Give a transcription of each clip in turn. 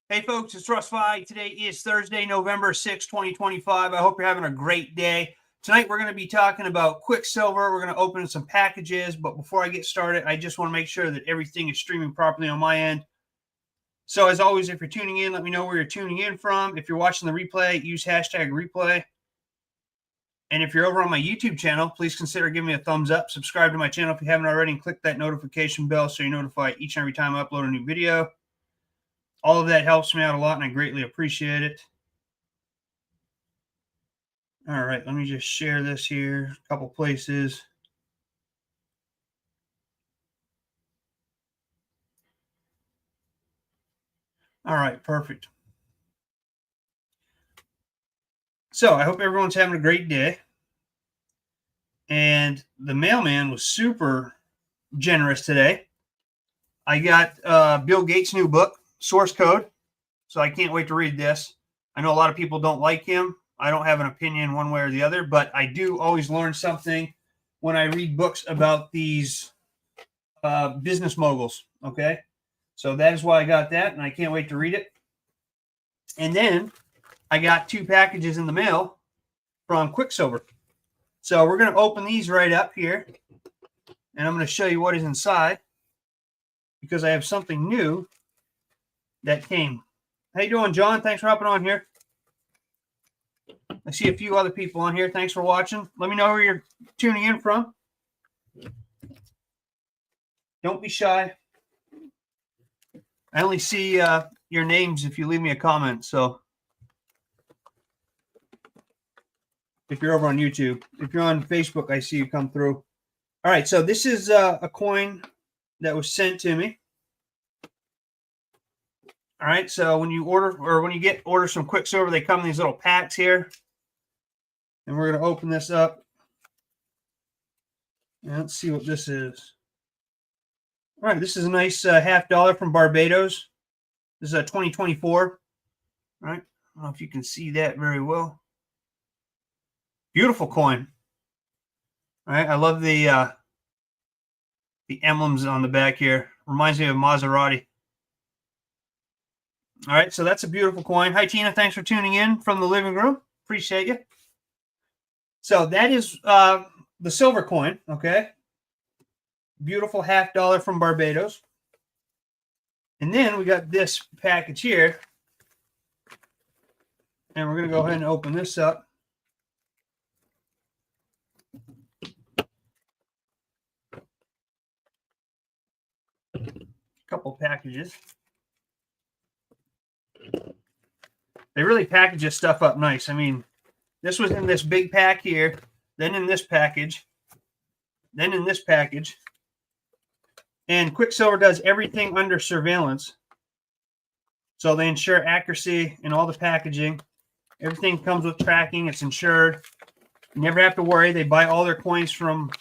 Hey folks, it's Russ. Today is Thursday, November 6, 2025. I hope you're having a great day. Tonight we're going to be talking about QuickSilver. We're going to open some packages, but before I get started, I just want to make sure that everything is streaming properly on my end. So as always, if you're tuning in, let me know where you're tuning in from. If you're watching the replay, use hashtag replay. And if you're over on my YouTube channel, please consider giving me a thumbs up. Subscribe to my channel if you haven't already, and click that notification bell so you're notified each and every time I upload a new video. All of that helps me out a lot, and I greatly appreciate it. All right, let me just share this here, a couple places. All right, perfect. So I hope everyone's having a great day. And the mailman was super generous today. I got Bill Gates' new book, Source Code. So I can't wait to read this. I know a lot of people don't like him. I don't have an opinion one way or the other, but I do always learn something when I read books about these business moguls. Okay. So that is why I got that, and I can't wait to read it. And then I got 2 packages in the mail from QuickSilver. So we're going to open these right up here, and I'm going to show you what is inside because I have something new that came. How you doing, John? Thanks for hopping on here. I see a few other people on here. Thanks for watching. Let me know where you're tuning in from. Don't be shy. I only see your names if you leave me a comment. So if you're over on YouTube, if you're on Facebook, I see you come through. All right. So this is a coin that was sent to me. All right. So when you order, or when you get orders from QuickSilver, they come in these little packs here. And we're going to open this up. And let's see what this is. All right, this is a nice $50 from Barbados. This is a 2024. All right, I don't know if you can see that very well. Beautiful coin. All right, I love the emblems on the back here. Reminds me of Maserati. All right, so that's a beautiful coin. Hi, Tina. Thanks for tuning in from the living room. Appreciate you. So that is the silver coin, okay? Beautiful $50 from Barbados. And then we got this package here. And we're going to go ahead and open this up. A couple packages. They really package this stuff up nice. I mean, this was in this big pack here, then in this package, then in this package. And QuickSilver does everything under surveillance. So they ensure accuracy in all the packaging. Everything comes with tracking. It's insured. You never have to worry. They buy all their coins from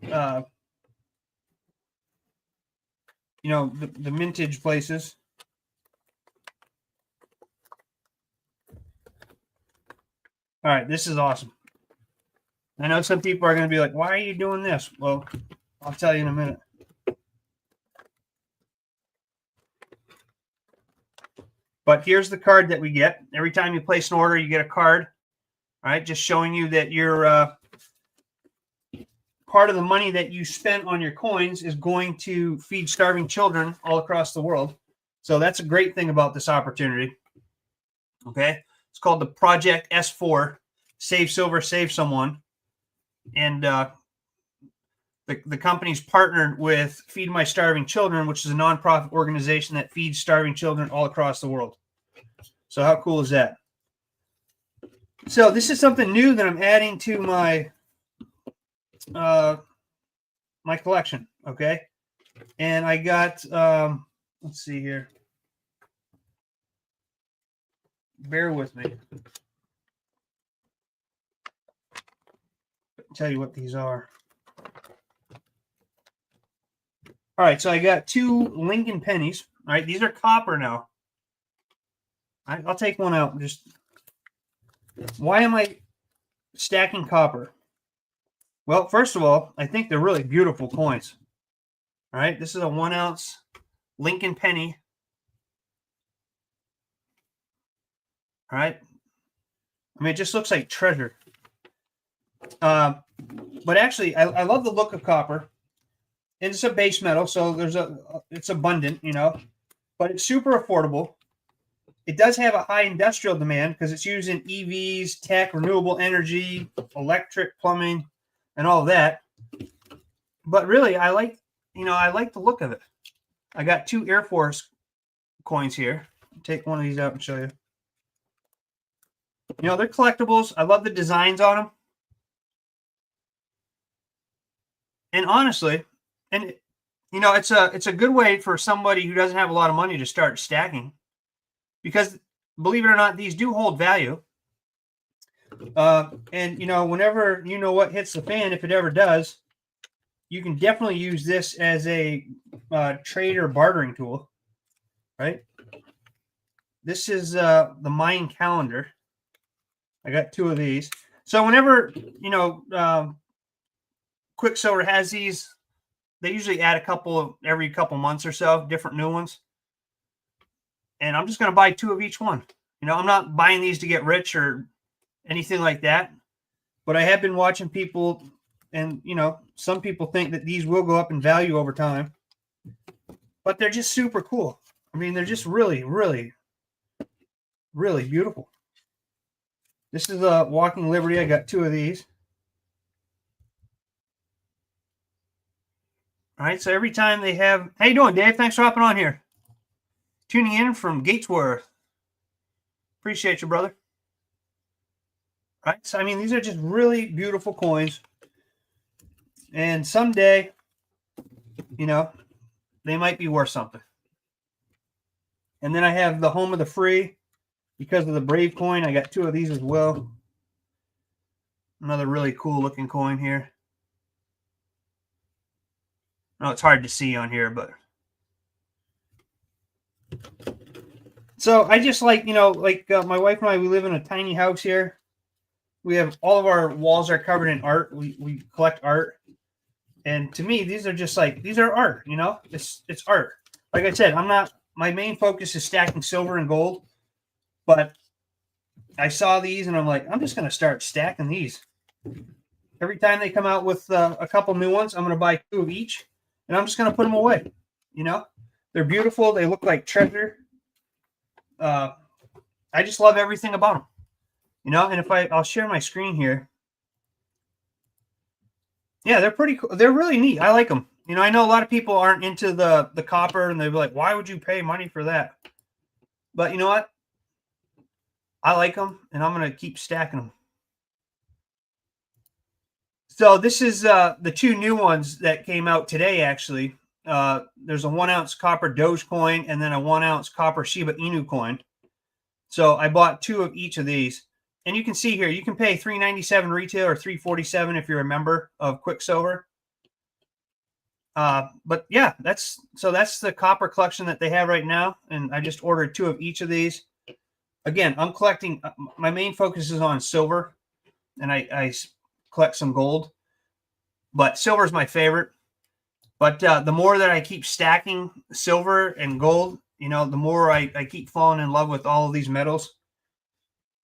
the mintage places. All right, this is awesome. I know some people are going to be like, why are you doing this? Well, I'll tell you in a minute. But here's the card that we get. Every time you place an order, you get a card. All right, just showing you that your part of the money that you spent on your coins is going to feed starving children all across the world. So that's a great thing about this opportunity. Okay. It's called the Project S4, Save Silver, Save Someone. And the company's partnered with Feed My Starving Children, which is a nonprofit organization that feeds starving children all across the world. So how cool is that? So this is something new that I'm adding to my my collection, okay? And I got, let's see here. Bear with me. I'll tell you what these are. All right, so I got 2 Lincoln pennies. All right, these are copper now. All right, I'll take one out. Just why am I stacking copper? Well, first of all, I think they're really beautiful coins. All right, this is a 1 ounce Lincoln penny All right. I mean, it just looks like treasure. But actually, I love the look of copper. And it's a base metal, so it's abundant, but it's super affordable. It does have a high industrial demand because it's used in EVs, tech, renewable energy, electric, plumbing, and all of that. But really, I like the look of it. I got 2 Air Force coins here. Take one of these out and show you. They're collectibles. I love the designs on them. And honestly, it's a good way for somebody who doesn't have a lot of money to start stacking, because believe it or not, these do hold value. And whenever what hits the fan, if it ever does, you can definitely use this as a trade or bartering tool, right? This is the mine calendar. I got 2 of these. So whenever QuickSilver has these, they usually add every couple months or so, different new ones. And I'm just going to buy 2 of each one. I'm not buying these to get rich or anything like that. But I have been watching people, and some people think that these will go up in value over time. But they're just super cool. I mean, they're just really, really, really beautiful. This is a Walking Liberty. I got 2 of these. All right, so every time they have... How you doing, Dave? Thanks for hopping on here. Tuning in from Gatesworth. Appreciate you, brother. All right, so I mean, these are just really beautiful coins. And someday, they might be worth something. And then I have the Home of the Free. Because of the Brave coin, I got 2 of these as well. Another really cool looking coin here. No, it's hard to see on here, but... So I just like, my wife and I, we live in a tiny house here. We have all of our walls are covered in art. We collect art. And to me, these are just these are art, It's art. Like I said, my main focus is stacking silver and gold. But I saw these and I'm like, I'm just going to start stacking these. Every time they come out with a couple new ones, I'm going to buy 2 of each. And I'm just going to put them away. They're beautiful. They look like treasure. I just love everything about them. And if I'll share my screen here. Yeah, they're pretty cool. They're really neat. I like them. I know a lot of people aren't into the copper, and they're like, why would you pay money for that? But you know what? I like them, and I'm going to keep stacking them. So this is the 2 new ones that came out today, actually. There's a 1 ounce copper Doge coin and then a 1 ounce copper Shiba Inu coin. So I bought 2 of each of these. And you can see here, you can pay $3.97 retail or $3.47 if you're a member of QuickSilver. But yeah, that's the copper collection that they have right now. And I just ordered 2 of each of these. Again, I'm collecting, my main focus is on silver, and I collect some gold, but silver is my favorite. But the more that I keep stacking silver and gold, the more I keep falling in love with all of these metals.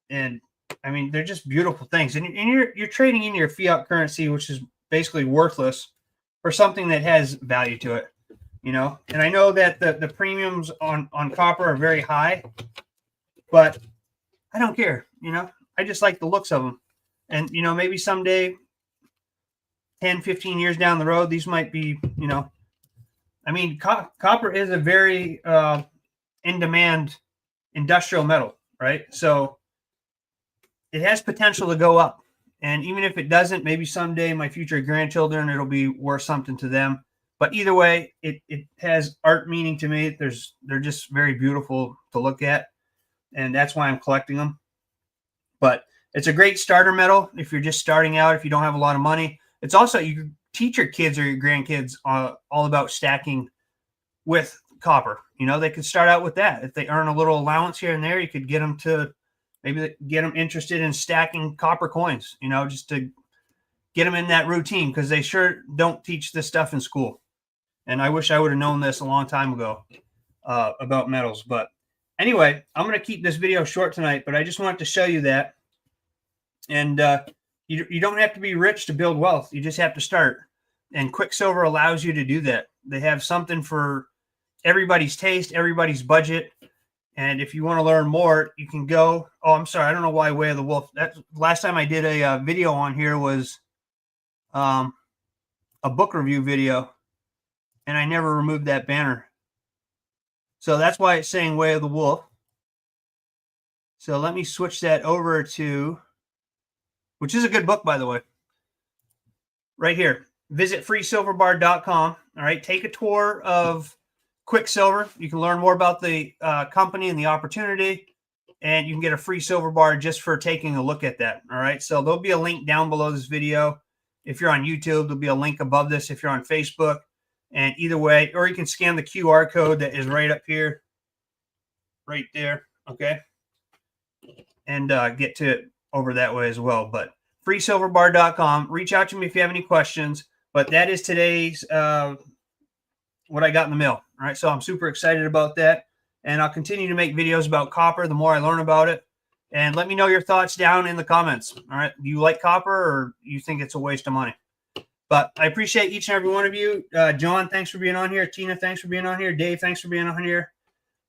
And I mean, they're just beautiful things. And you're trading in your fiat currency, which is basically worthless, for something that has value to it, And I know that the premiums on copper are very high, but I don't care, I just like the looks of them. And, maybe someday, 10, 15 years down the road, these might be, I mean, copper is a very in-demand industrial metal, right? So it has potential to go up. And even if it doesn't, maybe someday my future grandchildren, it'll be worth something to them. But either way, it has art meaning to me. They're just very beautiful to look at. And that's why I'm collecting them. But it's a great starter metal if you're just starting out, if you don't have a lot of money. It's also, you can teach your kids or your grandkids all about stacking with copper. They could start out with that. If they earn a little allowance here and there, you could get them to maybe get them interested in stacking copper coins, just to get them in that routine, because they sure don't teach this stuff in school. And I wish I would have known this a long time ago about metals. But Anyway, I'm going to keep this video short tonight, but I just wanted to show you that. And you don't have to be rich to build wealth. You just have to start. And QuickSilver allows you to do that. They have something for everybody's taste, everybody's budget. And if you want to learn more, you can go. Oh, I'm sorry. I don't know why Way of the Wolf. That last time I did a video on here was a book review video, and I never removed that banner. So that's why it's saying Way of the Wolf. So let me switch that over to, which is a good book, by the way. Right here. Visit freesilverbar.com. All right. Take a tour of QuickSilver. You can learn more about the company and the opportunity, and you can get a free silver bar just for taking a look at that. All right. So there'll be a link down below this video. If you're on YouTube, there'll be a link above this if you're on Facebook. And either way, or you can scan the QR code that is right up here, right there. Okay. And get to it over that way as well. But freesilverbar.com. Reach out to me if you have any questions. But that is today's what I got in the mail. All right. So I'm super excited about that. And I'll continue to make videos about copper the more I learn about it. And let me know your thoughts down in the comments. All right. Do you like copper, or you think it's a waste of money? But I appreciate each and every one of you. John, thanks for being on here. Tina, thanks for being on here. Dave, thanks for being on here.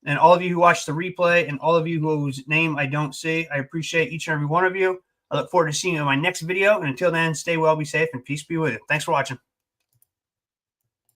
And all of you who watch the replay, and all of you whose name I don't see, I appreciate each and every one of you. I look forward to seeing you in my next video. And until then, stay well, be safe, and peace be with you. Thanks for watching.